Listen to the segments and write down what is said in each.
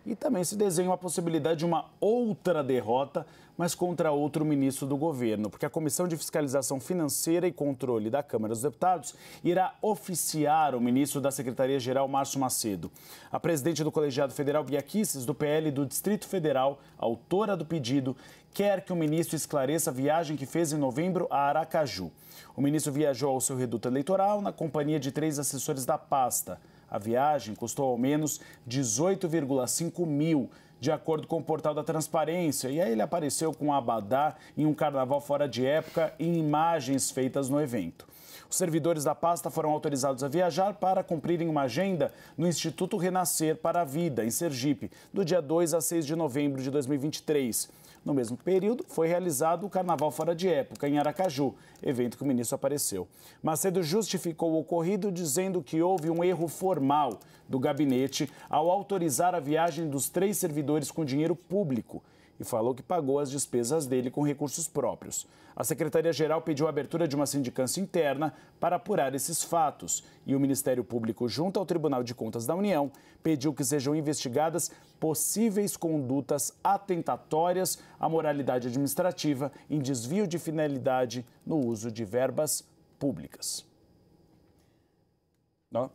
E também se desenha uma possibilidade de uma outra derrota, mas contra outro ministro do governo, porque a Comissão de Fiscalização Financeira e Controle da Câmara dos Deputados irá oficiar o ministro da Secretaria-Geral, Márcio Macedo. A presidente do Colegiado Federal, Bia Kicis, do PL do Distrito Federal, autora do pedido, quer que o ministro esclareça a viagem que fez em novembro a Aracaju. O ministro viajou ao seu reduto eleitoral na companhia de 3 assessores da pasta. A viagem custou ao menos 18,5 mil, de acordo com o portal da Transparência. E aí ele apareceu com um abadá em um carnaval fora de época e imagens feitas no evento. Os servidores da pasta foram autorizados a viajar para cumprirem uma agenda no Instituto Renascer para a Vida, em Sergipe, do dia 2 a 6 de novembro de 2023. No mesmo período, foi realizado o Carnaval Fora de Época, em Aracaju, evento que o ministro apareceu. Macedo justificou o ocorrido dizendo que houve um erro formal do gabinete ao autorizar a viagem dos 3 servidores com dinheiro público e falou que pagou as despesas dele com recursos próprios. A Secretaria-Geral pediu a abertura de uma sindicância interna para apurar esses fatos e o Ministério Público, junto ao Tribunal de Contas da União, pediu que sejam investigadas possíveis condutas atentatórias à moralidade administrativa em desvio de finalidade no uso de verbas públicas. Não?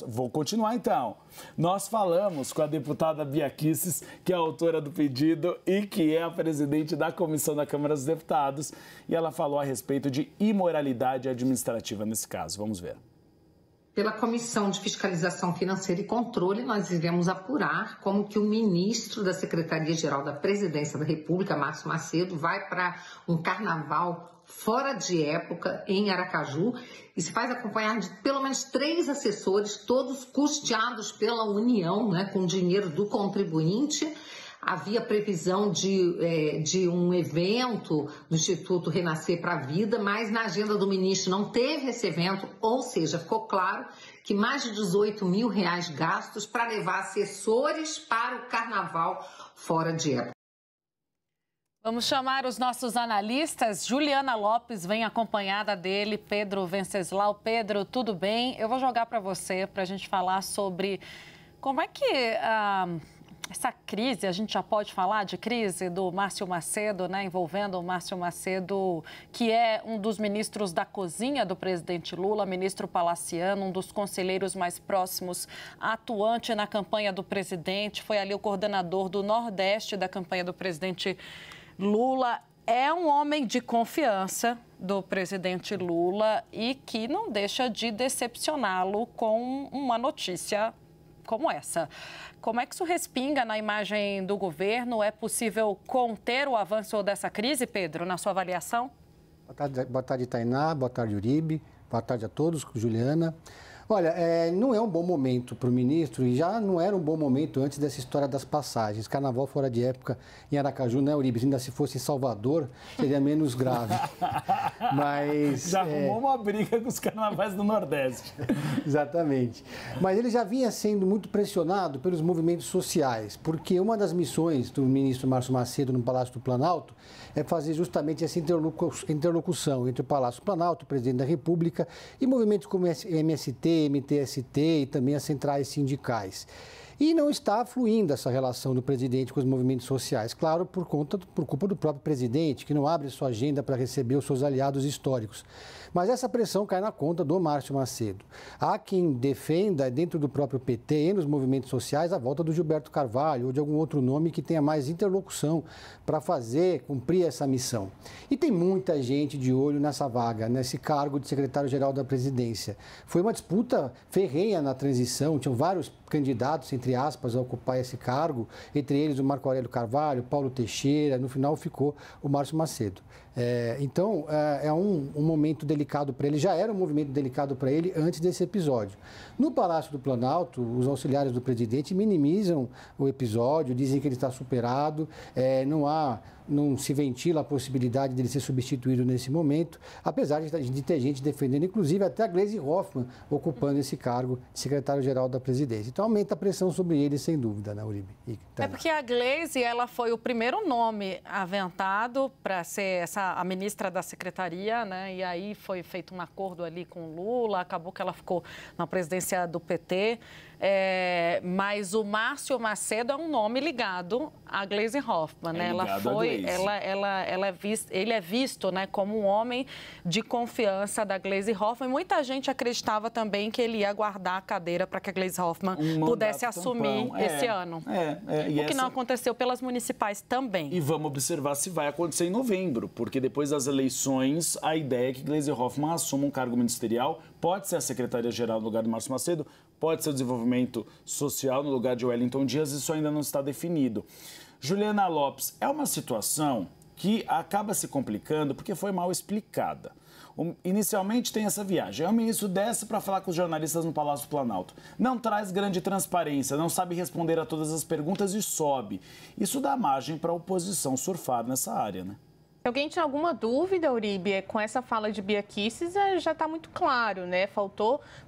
Vou continuar, então. Nós falamos com a deputada Bia Kicis, que é a autora do pedido e que é a presidente da Comissão da Câmara dos Deputados, e ela falou a respeito de imoralidade administrativa nesse caso. Vamos ver. Pela Comissão de Fiscalização Financeira e Controle, nós iremos apurar como que o ministro da Secretaria-Geral da Presidência da República, Márcio Macedo, vai para um carnaval fora de época em Aracaju e se faz acompanhar de pelo menos 3 assessores, todos custeados pela União, né, com dinheiro do contribuinte. Havia previsão de um evento do Instituto Renascer para a Vida, mas na agenda do ministro não teve esse evento, ou seja, ficou claro que mais de 18 mil reais gastos para levar assessores para o carnaval fora de época. Vamos chamar os nossos analistas. Juliana Lopes vem acompanhada dele, Pedro Venceslau. Pedro, tudo bem? Eu vou jogar para você para a gente falar sobre como é que essa crise, a gente já pode falar de crise do Márcio Macedo, né, envolvendo o Márcio Macedo, que é um dos ministros da cozinha do presidente Lula, ministro Palaciano, um dos conselheiros mais próximos, atuante na campanha do presidente, foi ali o coordenador do Nordeste da campanha do presidente Lula. É um homem de confiança do presidente Lula e que não deixa de decepcioná-lo com uma notícia como essa. Como é que isso respinga na imagem do governo? É possível conter o avanço dessa crise, Pedro, na sua avaliação? Boa tarde, Tainá. Boa tarde, Uribe. Boa tarde a todos, Juliana. Olha, não é um bom momento para o ministro e já não era um bom momento antes dessa história das passagens. Carnaval fora de época em Aracaju, né, Uribe? Ainda se fosse em Salvador, seria menos grave. Mas já arrumou uma briga com os carnavais do Nordeste. Exatamente. Mas ele já vinha sendo muito pressionado pelos movimentos sociais, porque uma das missões do ministro Márcio Macedo no Palácio do Planalto é fazer justamente essa interlocução entre o Palácio do Planalto, o presidente da República, e movimentos como MST, MTST e também as centrais sindicais. E não está fluindo essa relação do presidente com os movimentos sociais, claro, por culpa do próprio presidente, que não abre sua agenda para receber os seus aliados históricos. Mas essa pressão cai na conta do Márcio Macedo. Há quem defenda, dentro do próprio PT e nos movimentos sociais, a volta do Gilberto Carvalho ou de algum outro nome que tenha mais interlocução para cumprir essa missão. E tem muita gente de olho nessa vaga, nesse cargo de secretário-geral da presidência. Foi uma disputa ferrenha na transição, tinham vários candidatos, entre aspas, a ocupar esse cargo, entre eles o Marco Aurélio Carvalho, Paulo Teixeira, no final ficou o Márcio Macedo. Então, é um momento delicado para ele, já era um movimento delicado para ele antes desse episódio. No Palácio do Planalto, os auxiliares do presidente minimizam o episódio, dizem que ele está superado, não se ventila a possibilidade dele ser substituído nesse momento, apesar de ter gente defendendo, inclusive até a Gleisi Hoffmann ocupando esse cargo de secretário-geral da presidência. Então aumenta a pressão sobre ele, sem dúvida, né, Uribe? É porque a Gleisi, ela foi o primeiro nome aventado para ser a ministra da secretaria, né? E aí foi feito um acordo ali com o Lula, acabou que ela ficou na presidência do PT. Mas o Márcio Macedo é um nome ligado a Gleisi Hoffmann, né? Ele é visto, né, como um homem de confiança da Gleisi Hoffmann. Muita gente acreditava também que ele ia guardar a cadeira para que a Gleisi Hoffmann pudesse assumir esse ano. O que não aconteceu pelas municipais também. E vamos observar se vai acontecer em novembro, porque depois das eleições, a ideia é que Gleisi Hoffmann assuma um cargo ministerial. Pode ser a secretária-geral no lugar do Márcio Macedo, pode ser o desenvolvimento social no lugar de Wellington Dias, isso ainda não está definido. Juliana Lopes, é uma situação que acaba se complicando porque foi mal explicada. Inicialmente tem essa viagem, aí o ministro desce para falar com os jornalistas no Palácio do Planalto. Não traz grande transparência, não sabe responder a todas as perguntas e sobe. Isso dá margem para a oposição surfar nessa área, né? Se alguém tinha alguma dúvida, Uribe, com essa fala de Bia Kicis, já está muito claro, né?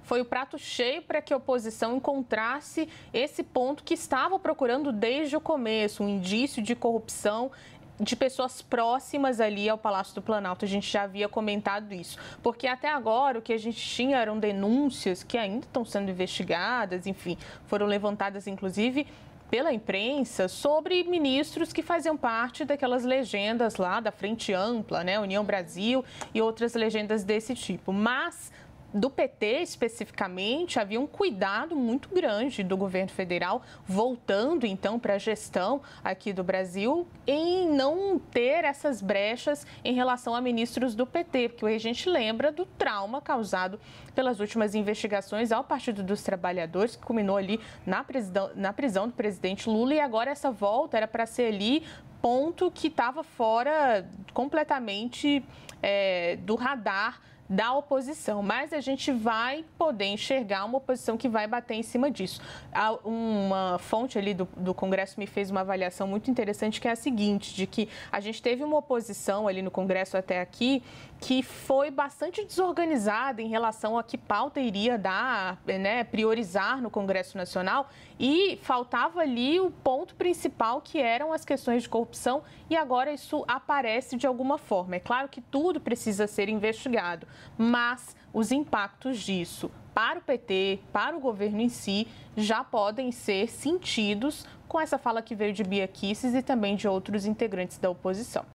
Foi o prato cheio para que a oposição encontrasse esse ponto que estava procurando desde o começo, um indício de corrupção de pessoas próximas ali ao Palácio do Planalto. A gente já havia comentado isso, porque até agora o que a gente tinha eram denúncias que ainda estão sendo investigadas, enfim, foram levantadas inclusive pela imprensa sobre ministros que faziam parte daquelas legendas lá da Frente Ampla, né, União Brasil e outras legendas desse tipo. Mas do PT, especificamente, havia um cuidado muito grande do governo federal, voltando, então, para a gestão aqui do Brasil, em não ter essas brechas em relação a ministros do PT, porque a gente lembra do trauma causado pelas últimas investigações ao Partido dos Trabalhadores, que culminou ali na prisão do presidente Lula, e agora essa volta era para ser ali ponto que estava fora completamente do radar da oposição, mas a gente vai poder enxergar uma oposição que vai bater em cima disso. Uma fonte ali do Congresso me fez uma avaliação muito interessante, que é a seguinte, de que a gente teve uma oposição ali no Congresso até aqui que foi bastante desorganizada em relação a que pauta iria dar, né, priorizar no Congresso Nacional, e faltava ali o ponto principal, que eram as questões de corrupção, e agora isso aparece de alguma forma. É claro que tudo precisa ser investigado, mas os impactos disso para o PT, para o governo em si, já podem ser sentidos com essa fala que veio de Bia Kicis e também de outros integrantes da oposição.